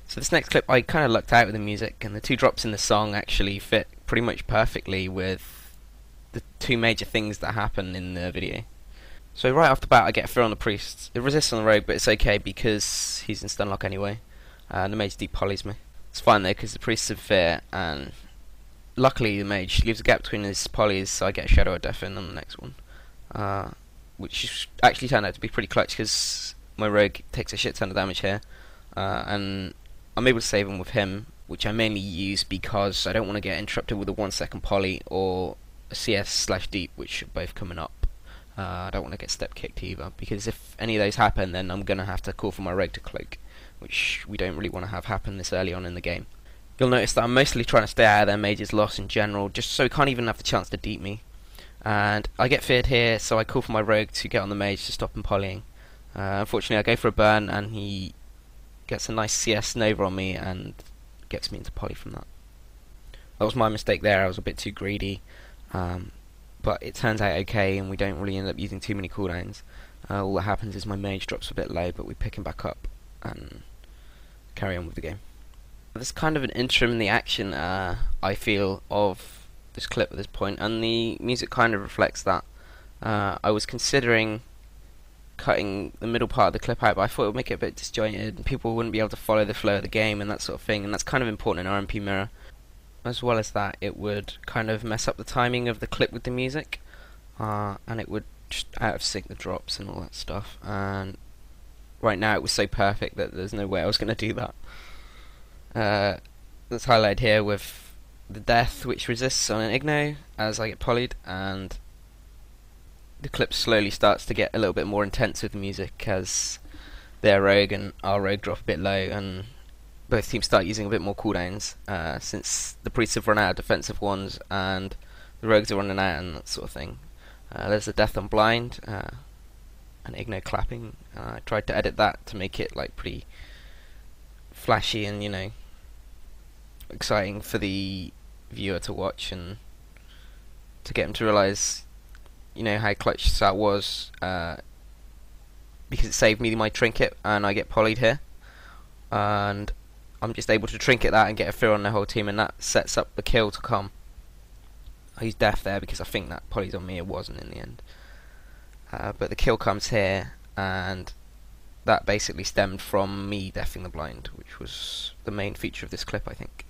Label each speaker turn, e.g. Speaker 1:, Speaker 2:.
Speaker 1: So this next clip, I kind of lucked out with the music, and the two drops in the song actually fit pretty much perfectly with the two major things that happen in the video. So right off the bat, I get a fear on the priest. It resists on the rogue, but it's okay because he's in stun lock anyway. The mage deep polys me. It's fine though, because the priest's in fear, and luckily the mage leaves a gap between his polys, so I get a Shadow of Death in on the next one. Which actually turned out to be pretty clutch, because my rogue takes a shit ton of damage here. And I'm able to save him with him, which I mainly use because I don't want to get interrupted with a 1 second poly or a CS/deep, which are both coming up. I don't want to get step kicked either, because if any of those happen, then I'm going to have to call for my rogue to cloak, which we don't really want to have happen this early on in the game. You'll notice that I'm mostly trying to stay out of their mage's loss in general, just so he can't even have the chance to deep me. And I get feared here, so I call for my rogue to get on the mage to stop him polying. Unfortunately, I go for a burn, and he gets a nice CS Nova on me and gets me into poly from that. That was my mistake there. I was a bit too greedy, but it turns out okay, and we don't really end up using too many cooldowns. All that happens is my mage drops a bit low, but we pick him back up and carry on with the game. There's kind of an interim in the action, I feel, of this clip at this point, and the music kind of reflects that. I was considering cutting the middle part of the clip out, but I thought it would make it a bit disjointed and people wouldn't be able to follow the flow of the game and that sort of thing, and that's kind of important in RMP Mirror. As well as that, it would kind of mess up the timing of the clip with the music, and it would just out of sync the drops and all that stuff, and right now it was so perfect that there's no way I was going to do that. That's highlighted here with the death, which resists on an Igno as I get polyed, and the clip slowly starts to get a little bit more intense with the music as their rogue and our rogue drop a bit low, and both teams start using a bit more cooldowns, since the priests have run out of defensive ones and the rogues are running out and that sort of thing. There's a death on blind, an Igno clapping. I tried to edit that to make it like pretty flashy and, you know, exciting for the viewer to watch, and to get him to realise, you know, how clutch that was, because it saved me my trinket and I get polyed here, and I'm just able to trinket that and get a fear on the whole team, and that sets up the kill to come. I used death there because I think that poly's on me. It wasn't in the end, but the kill comes here, and that basically stemmed from me deathing the blind, which was the main feature of this clip, I think.